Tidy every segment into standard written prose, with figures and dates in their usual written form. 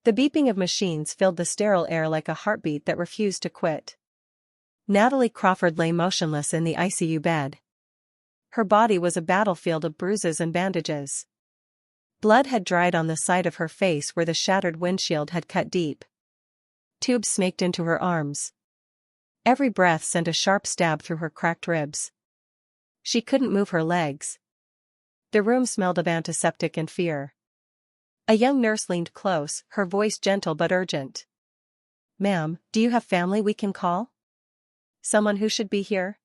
The beeping of machines filled the sterile air like a heartbeat that refused to quit. Natalie Crawford lay motionless in the ICU bed. Her body was a battlefield of bruises and bandages. Blood had dried on the side of her face where the shattered windshield had cut deep. Tubes snaked into her arms. Every breath sent a sharp stab through her cracked ribs. She couldn't move her legs. The room smelled of antiseptic and fear. A young nurse leaned close, her voice gentle but urgent. "Ma'am, do you have family we can call? Someone who should be here?"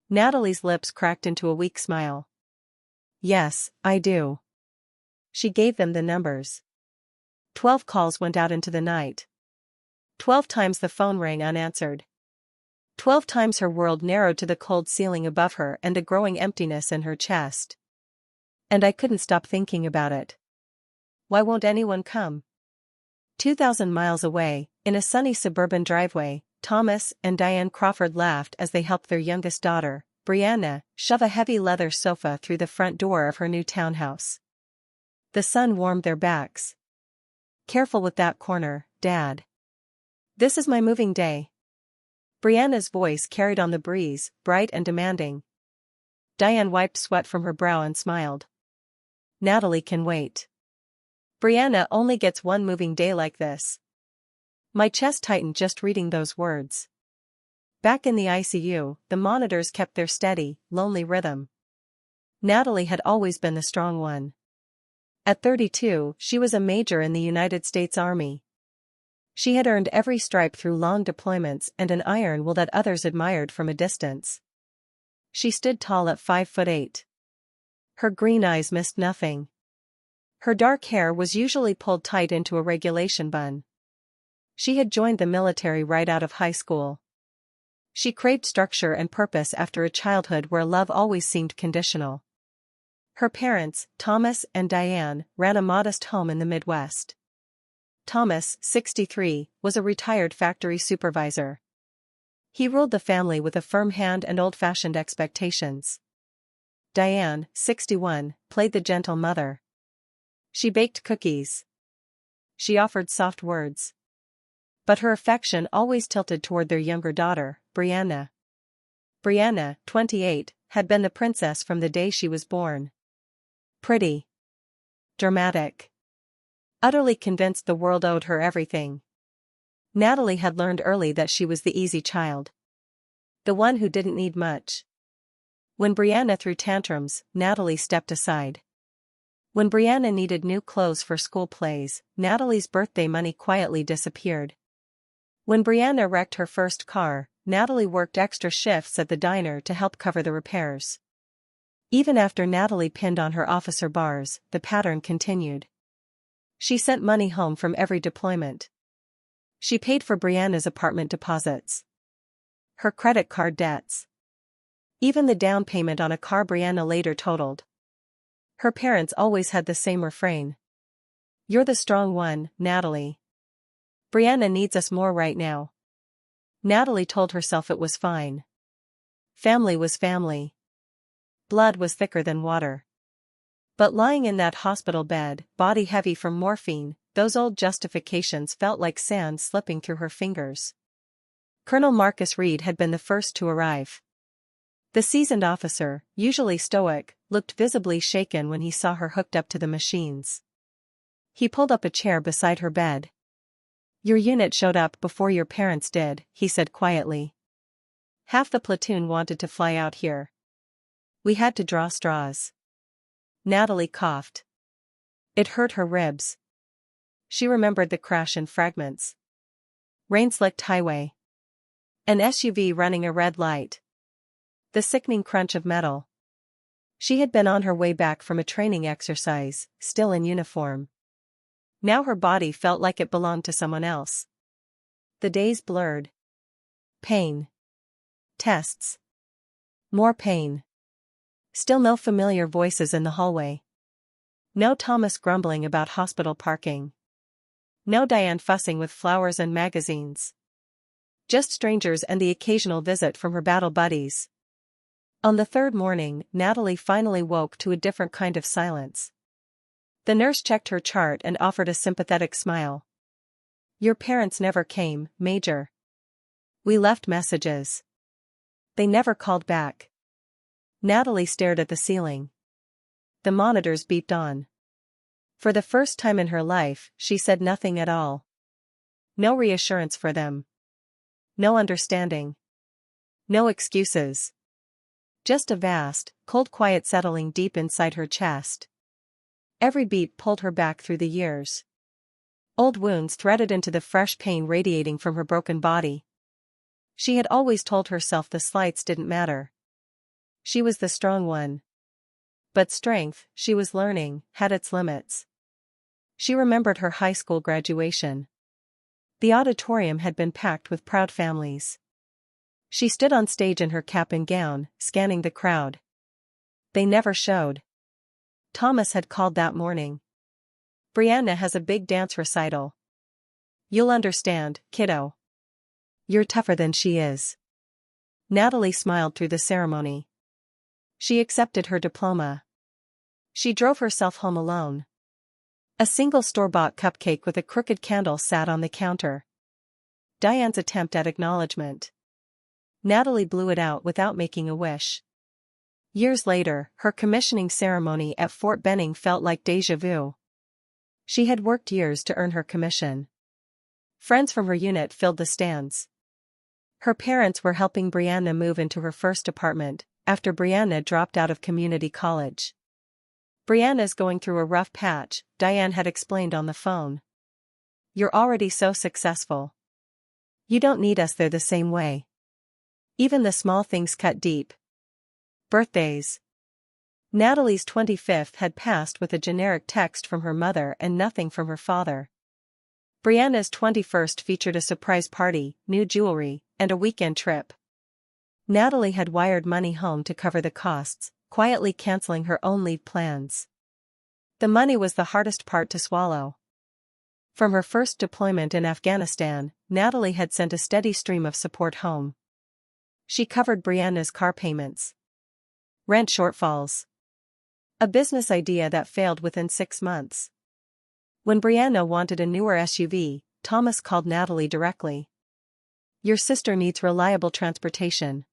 Natalie's lips cracked into a weak smile. "Yes, I do." She gave them the numbers. 12 calls went out into the night. 12 times the phone rang unanswered. 12 times her world narrowed to the cold ceiling above her and a growing emptiness in her chest. And I couldn't stop thinking about it. Why won't anyone come? 2,000 miles away, in a sunny suburban driveway, Thomas and Diane Crawford laughed as they helped their youngest daughter, Brianna, shove a heavy leather sofa through the front door of her new townhouse. The sun warmed their backs. "Careful with that corner, Dad. This is my moving day." Brianna's voice carried on the breeze, bright and demanding. Diane wiped sweat from her brow and smiled. "Natalie can wait. Brianna only gets one moving day like this." My chest tightened just reading those words. Back in the ICU, the monitors kept their steady, lonely rhythm. Natalie had always been the strong one. At 32, she was a major in the United States Army. She had earned every stripe through long deployments and an iron will that others admired from a distance. She stood tall at 5'8". Her green eyes missed nothing. Her dark hair was usually pulled tight into a regulation bun. She had joined the military right out of high school. She craved structure and purpose after a childhood where love always seemed conditional. Her parents, Thomas and Diane, ran a modest home in the Midwest. Thomas, 63, was a retired factory supervisor. He ruled the family with a firm hand and old-fashioned expectations. Diane, 61, played the gentle mother. She baked cookies. She offered soft words. But her affection always tilted toward their younger daughter, Brianna. Brianna, 28, had been the princess from the day she was born. Pretty. Dramatic. Utterly convinced the world owed her everything. Natalie had learned early that she was the easy child. The one who didn't need much. When Brianna threw tantrums, Natalie stepped aside. When Brianna needed new clothes for school plays, Natalie's birthday money quietly disappeared. When Brianna wrecked her first car, Natalie worked extra shifts at the diner to help cover the repairs. Even after Natalie pinned on her officer bars, the pattern continued. She sent money home from every deployment. She paid for Brianna's apartment deposits. Her credit card debts. Even the down payment on a car Brianna later totaled. Her parents always had the same refrain. "You're the strong one, Natalie. Brianna needs us more right now." Natalie told herself it was fine. Family was family. Blood was thicker than water. But lying in that hospital bed, body heavy from morphine, those old justifications felt like sand slipping through her fingers. Colonel Marcus Reed had been the first to arrive. The seasoned officer, usually stoic, looked visibly shaken when he saw her hooked up to the machines. He pulled up a chair beside her bed. "Your unit showed up before your parents did," he said quietly. "Half the platoon wanted to fly out here. We had to draw straws." Natalie coughed. It hurt her ribs. She remembered the crash in fragments. Rain-slicked highway. An SUV running a red light. The sickening crunch of metal. She had been on her way back from a training exercise, still in uniform. Now her body felt like it belonged to someone else. The days blurred. Pain. Tests. More pain. Still no familiar voices in the hallway. No Thomas grumbling about hospital parking. No Diane fussing with flowers and magazines. Just strangers and the occasional visit from her battle buddies. On the third morning, Natalie finally woke to a different kind of silence. The nurse checked her chart and offered a sympathetic smile. Your parents never came, Major. We left messages. They never called back. Natalie stared at the ceiling. The monitors beeped on. For the first time in her life, she said nothing at all. No reassurance for them. No understanding. No excuses. Just a vast, cold quiet settling deep inside her chest. Every beat pulled her back through the years. Old wounds threaded into the fresh pain radiating from her broken body. She had always told herself the slights didn't matter. She was the strong one. But strength, she was learning, had its limits. She remembered her high school graduation. The auditorium had been packed with proud families. She stood on stage in her cap and gown, scanning the crowd. They never showed. Thomas had called that morning. Brianna has a big dance recital. You'll understand, kiddo. You're tougher than she is. Natalie smiled through the ceremony. She accepted her diploma. She drove herself home alone. A single store-bought cupcake with a crooked candle sat on the counter. Diane's attempt at acknowledgement. Natalie blew it out without making a wish. Years later, her commissioning ceremony at Fort Benning felt like déjà vu. She had worked years to earn her commission. Friends from her unit filled the stands. Her parents were helping Brianna move into her first apartment, after Brianna dropped out of community college. Brianna's going through a rough patch, Diane had explained on the phone. You're already so successful. You don't need us there the same way. Even the small things cut deep. Birthdays. Natalie's 25th had passed with a generic text from her mother and nothing from her father. Brianna's 21st featured a surprise party, new jewelry, and a weekend trip. Natalie had wired money home to cover the costs, quietly canceling her own leave plans. The money was the hardest part to swallow. From her first deployment in Afghanistan, Natalie had sent a steady stream of support home. She covered Brianna's car payments. Rent shortfalls. A business idea that failed within 6 months. When Brianna wanted a newer SUV, Thomas called Natalie directly. Your sister needs reliable transportation.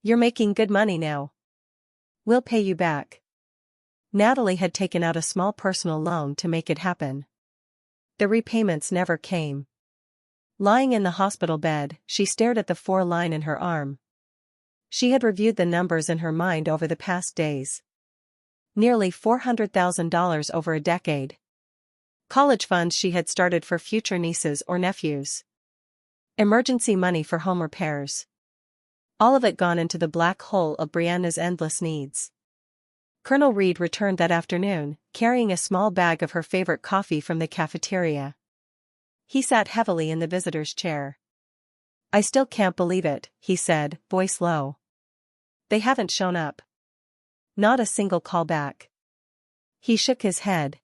You're making good money now. We'll pay you back. Natalie had taken out a small personal loan to make it happen. The repayments never came. Lying in the hospital bed, she stared at the 4 line in her arm. She had reviewed the numbers in her mind over the past days. Nearly $400,000 over a decade. College funds she had started for future nieces or nephews. Emergency money for home repairs. All of it gone into the black hole of Brianna's endless needs. Colonel Reed returned that afternoon, carrying a small bag of her favorite coffee from the cafeteria. He sat heavily in the visitor's chair. I still can't believe it, he said, voice low. They haven't shown up. Not a single call back. He shook his head.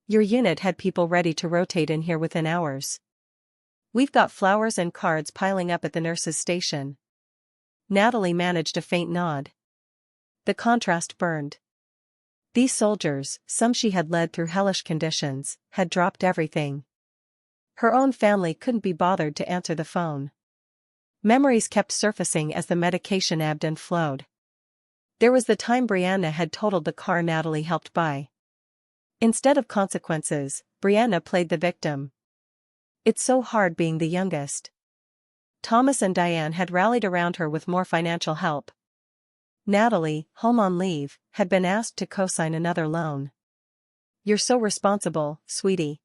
Your unit had people ready to rotate in here within hours. We've got flowers and cards piling up at the nurse's station. Natalie managed a faint nod. The contrast burned. These soldiers, some she had led through hellish conditions, had dropped everything. Her own family couldn't be bothered to answer the phone. Memories kept surfacing as the medication ebbed and flowed. There was the time Brianna had totaled the car Natalie helped buy. Instead of consequences, Brianna played the victim. It's so hard being the youngest. Thomas and Diane had rallied around her with more financial help. Natalie, home on leave, had been asked to co-sign another loan. You're so responsible, sweetie.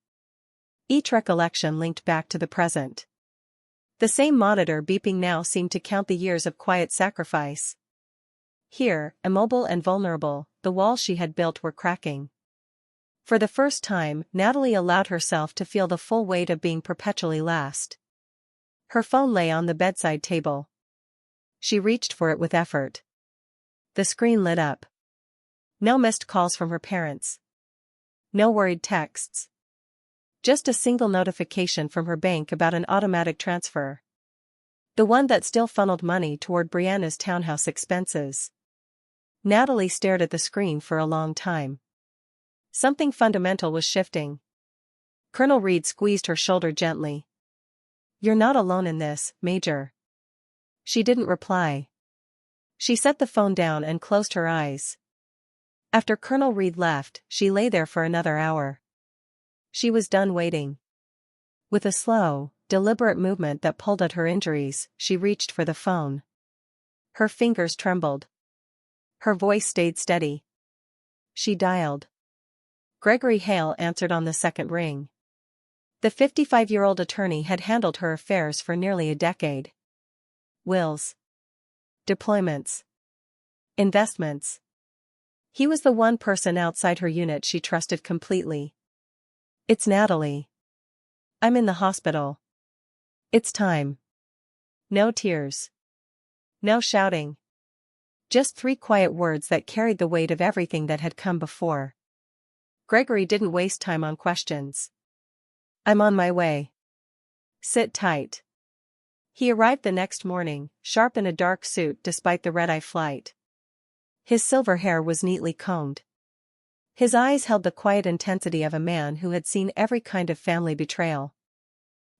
Each recollection linked back to the present. The same monitor beeping now seemed to count the years of quiet sacrifice. Here, immobile and vulnerable, the walls she had built were cracking. For the first time, Natalie allowed herself to feel the full weight of being perpetually last. Her phone lay on the bedside table. She reached for it with effort. The screen lit up. No missed calls from her parents. No worried texts. Just a single notification from her bank about an automatic transfer. The one that still funneled money toward Brianna's townhouse expenses. Natalie stared at the screen for a long time. Something fundamental was shifting. Colonel Reed squeezed her shoulder gently. "You're not alone in this, Major." She didn't reply. She set the phone down and closed her eyes. After Colonel Reed left, she lay there for another hour. She was done waiting. With a slow, deliberate movement that pulled at her injuries, she reached for the phone. Her fingers trembled. Her voice stayed steady. She dialed. Gregory Hale answered on the second ring. The 55-year-old attorney had handled her affairs for nearly a decade. Wills. Deployments. Investments. He was the one person outside her unit she trusted completely. "It's Natalie. I'm in the hospital. It's time." No tears. No shouting. Just 3 quiet words that carried the weight of everything that had come before. Gregory didn't waste time on questions. "I'm on my way. Sit tight." He arrived the next morning, sharp in a dark suit despite the red-eye flight. His silver hair was neatly combed. His eyes held the quiet intensity of a man who had seen every kind of family betrayal.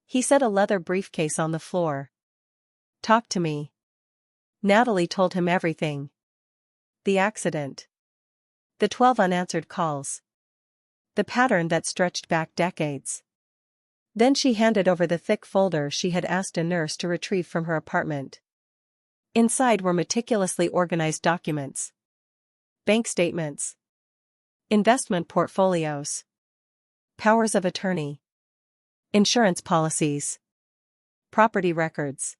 He set a leather briefcase on the floor. "Talk to me." Natalie told him everything. The accident. The 12 unanswered calls. The pattern that stretched back decades. Then she handed over the thick folder she had asked a nurse to retrieve from her apartment. Inside were meticulously organized documents. Bank statements. Investment portfolios. Powers of attorney. Insurance policies. Property records.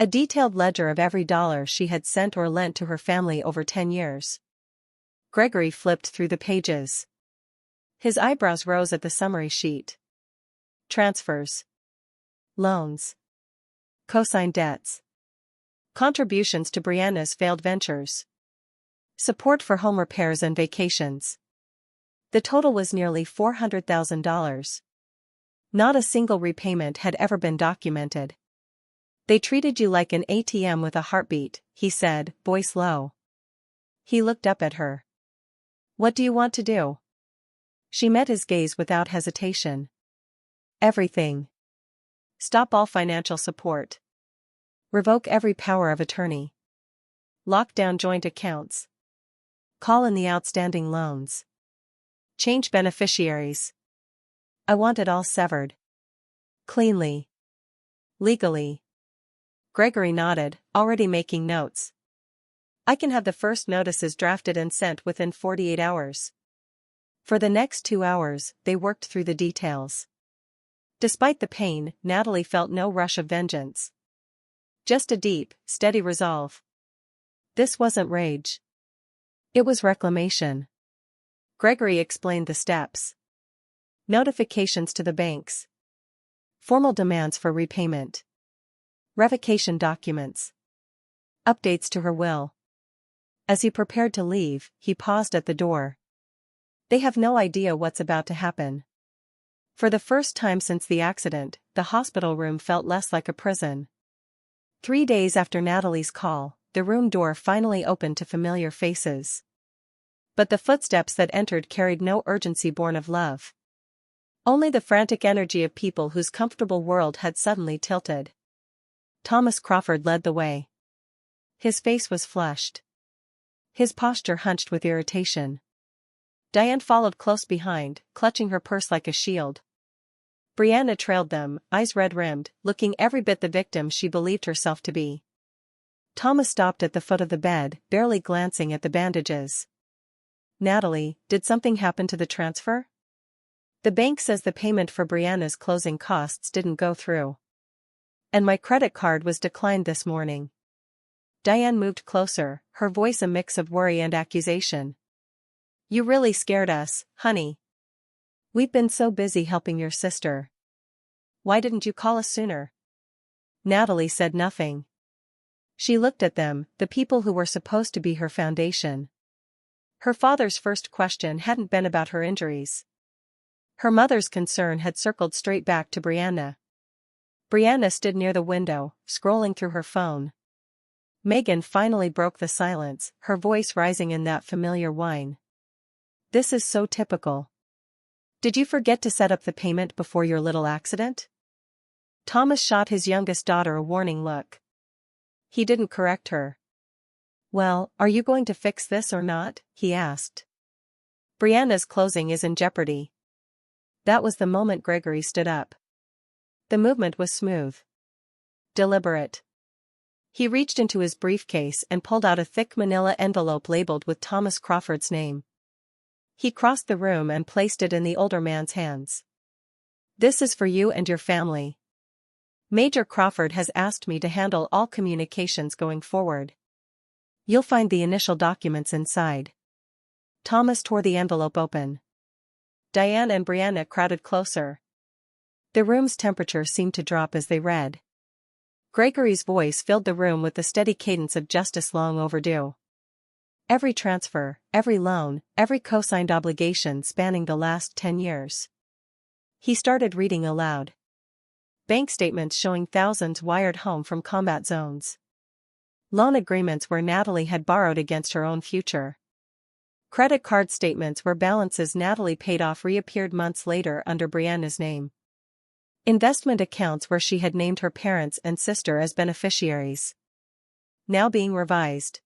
A detailed ledger of every dollar she had sent or lent to her family over 10 years. Gregory flipped through the pages. His eyebrows rose at the summary sheet. Transfers. Loans. Consigned debts. Contributions to Brianna's failed ventures. Support for home repairs and vacations. The total was nearly $400,000. Not a single repayment had ever been documented. "They treated you like an ATM with a heartbeat," he said, voice low. He looked up at her. "What do you want to do?" She met his gaze without hesitation. "Everything. Stop all financial support. Revoke every power of attorney. Lock down joint accounts. Call in the outstanding loans. Change beneficiaries. I want it all severed. Cleanly. Legally." Gregory nodded, already making notes. "I can have the first notices drafted and sent within 48 hours. For the next 2 hours, they worked through the details. Despite the pain, Natalie felt no rush of vengeance. Just a deep, steady resolve. This wasn't rage. It was reclamation. Gregory explained the steps. Notifications to the banks. Formal demands for repayment. Revocation documents. Updates to her will. As he prepared to leave, he paused at the door. They have no idea what's about to happen. For the first time since the accident, the hospital room felt less like a prison. 3 days after Natalie's call, the room door finally opened to familiar faces. But the footsteps that entered carried no urgency born of love. Only the frantic energy of people whose comfortable world had suddenly tilted. Thomas Crawford led the way. His face was flushed. His posture hunched with irritation. Diane followed close behind, clutching her purse like a shield. Brianna trailed them, eyes red-rimmed, looking every bit the victim she believed herself to be. Thomas stopped at the foot of the bed, barely glancing at the bandages. "Natalie, did something happen to the transfer?" "The bank says the payment for Brianna's closing costs didn't go through. And my credit card was declined this morning." Diane moved closer, her voice a mix of worry and accusation. "You really scared us, honey. We've been so busy helping your sister. Why didn't you call us sooner?" Natalie said nothing. She looked at them, the people who were supposed to be her foundation. Her father's first question hadn't been about her injuries. Her mother's concern had circled straight back to Brianna. Brianna stood near the window, scrolling through her phone. Megan finally broke the silence, her voice rising in that familiar whine. "This is so typical. Did you forget to set up the payment before your little accident? Thomas shot his youngest daughter a warning look. He didn't correct her. Well, are you going to fix this or not? He asked. Brianna's closing is in jeopardy. That was the moment Gregory stood up. The movement was smooth. Deliberate. He reached into his briefcase and pulled out a thick manila envelope labeled with Thomas Crawford's name. He crossed the room and placed it in the older man's hands. This is for you and your family. Major Crawford has asked me to handle all communications going forward. You'll find the initial documents inside. Thomas tore the envelope open. Diane and Brianna crowded closer. The room's temperature seemed to drop as they read. Gregory's voice filled the room with the steady cadence of justice long overdue. Every transfer, every loan, every co-signed obligation spanning the last 10 years. He started reading aloud. Bank statements showing thousands wired home from combat zones. Loan agreements where Natalie had borrowed against her own future. Credit card statements where balances Natalie paid off reappeared months later under Brianna's name. Investment accounts where she had named her parents and sister as beneficiaries. Now being revised.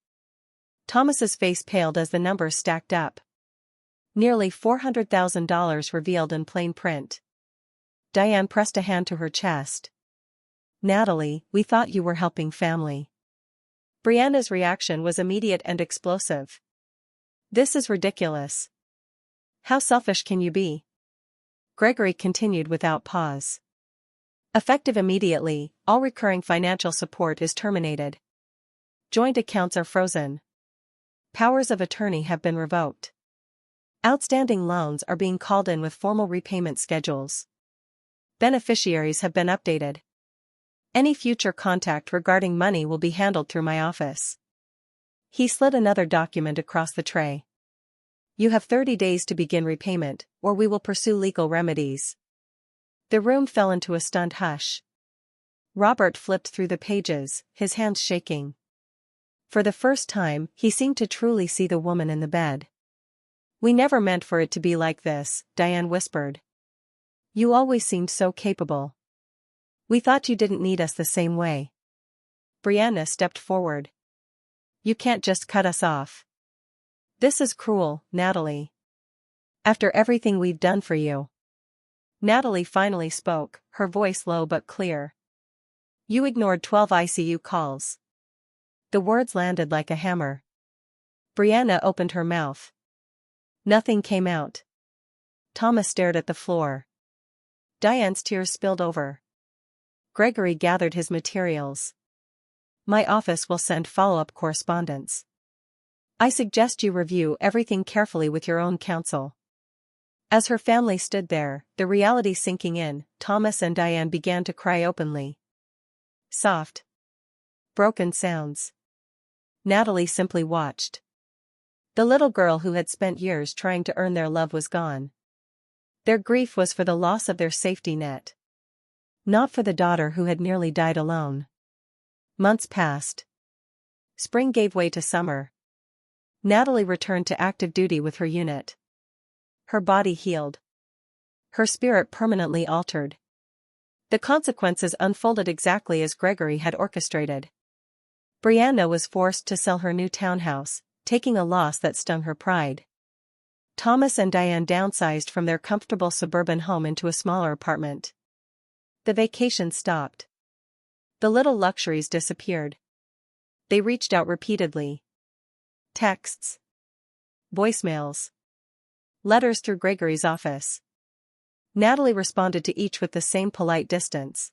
Thomas's face paled as the numbers stacked up. Nearly $400,000 revealed in plain print. Diane pressed a hand to her chest. Natalie, we thought you were helping family. Brianna's reaction was immediate and explosive. This is ridiculous. How selfish can you be? Gregory continued without pause. Effective immediately, all recurring financial support is terminated. Joint accounts are frozen. Powers of attorney have been revoked. Outstanding loans are being called in with formal repayment schedules. Beneficiaries have been updated. Any future contact regarding money will be handled through my office. He slid another document across the tray. You have 30 days to begin repayment, or we will pursue legal remedies. The room fell into a stunned hush. Robert flipped through the pages, his hands shaking. For the first time, he seemed to truly see the woman in the bed. We never meant for it to be like this, Diane whispered. You always seemed so capable. We thought you didn't need us the same way. Brianna stepped forward. You can't just cut us off. This is cruel, Natalie. After everything we've done for you. Natalie finally spoke, her voice low but clear. You ignored 12 ICU calls. The words landed like a hammer. Brianna opened her mouth. Nothing came out. Thomas stared at the floor. Diane's tears spilled over. Gregory gathered his materials. My office will send follow-up correspondence. I suggest you review everything carefully with your own counsel. As her family stood there, the reality sinking in, Thomas and Diane began to cry openly. Soft, broken sounds. Natalie simply watched. The little girl who had spent years trying to earn their love was gone. Their grief was for the loss of their safety net. Not for the daughter who had nearly died alone. Months passed. Spring gave way to summer. Natalie returned to active duty with her unit. Her body healed. Her spirit permanently altered. The consequences unfolded exactly as Gregory had orchestrated. Brianna was forced to sell her new townhouse, taking a loss that stung her pride. Thomas and Diane downsized from their comfortable suburban home into a smaller apartment. The vacation stopped. The little luxuries disappeared. They reached out repeatedly. Texts. Voicemails. Letters through Gregory's office. Natalie responded to each with the same polite distance.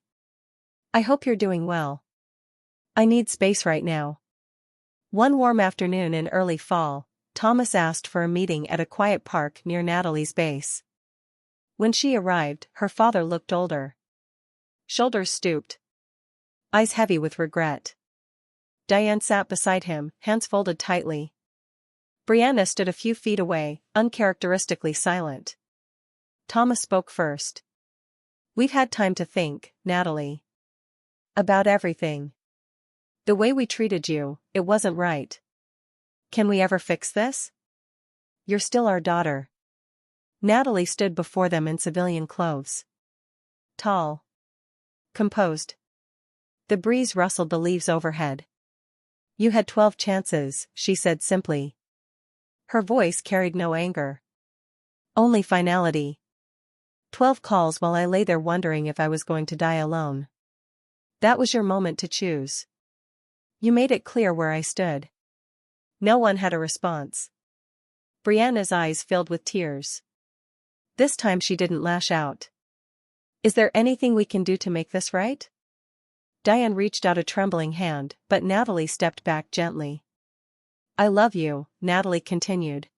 I hope you're doing well. I need space right now. One warm afternoon in early fall, Thomas asked for a meeting at a quiet park near Natalie's base. When she arrived, her father looked older. Shoulders stooped. Eyes heavy with regret. Diane sat beside him, hands folded tightly. Brianna stood a few feet away, uncharacteristically silent. Thomas spoke first. We've had time to think, Natalie. About everything. The way we treated you, it wasn't right. Can we ever fix this? You're still our daughter. Natalie stood before them in civilian clothes. Tall. Composed. The breeze rustled the leaves overhead. "You had 12 chances," she said simply. Her voice carried no anger. Only finality. 12 calls while I lay there wondering if I was going to die alone. That was your moment to choose. You made it clear where I stood. No one had a response. Brianna's eyes filled with tears. This time she didn't lash out. "Is there anything we can do to make this right?" Diane reached out a trembling hand, but Natalie stepped back gently. "I love you," Natalie continued.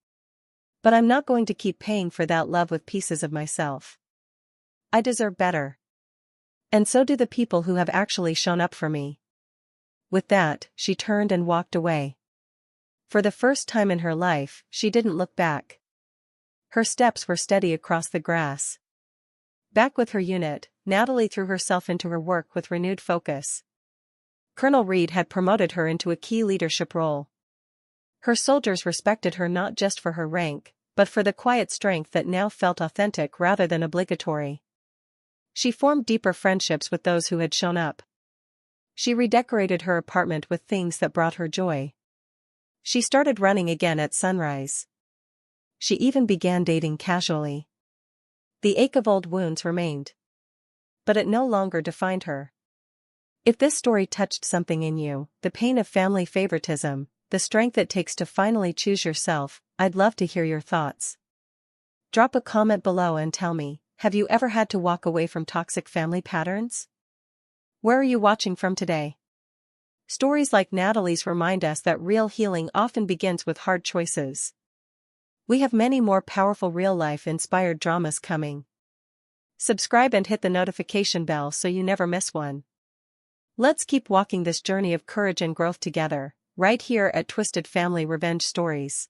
"But I'm not going to keep paying for that love with pieces of myself. I deserve better. And so do the people who have actually shown up for me." With that, she turned and walked away. For the first time in her life, she didn't look back. Her steps were steady across the grass. Back with her unit, Natalie threw herself into her work with renewed focus. Colonel Reed had promoted her into a key leadership role. Her soldiers respected her not just for her rank, but for the quiet strength that now felt authentic rather than obligatory. She formed deeper friendships with those who had shown up. She redecorated her apartment with things that brought her joy. She started running again at sunrise. She even began dating casually. The ache of old wounds remained. But it no longer defined her. If this story touched something in you, the pain of family favoritism, the strength it takes to finally choose yourself, I'd love to hear your thoughts. Drop a comment below and tell me, have you ever had to walk away from toxic family patterns? Where are you watching from today? Stories like Natalie's remind us that real healing often begins with hard choices. We have many more powerful real-life inspired dramas coming. Subscribe and hit the notification bell so you never miss one. Let's keep walking this journey of courage and growth together, right here at Twisted Family Revenge Stories.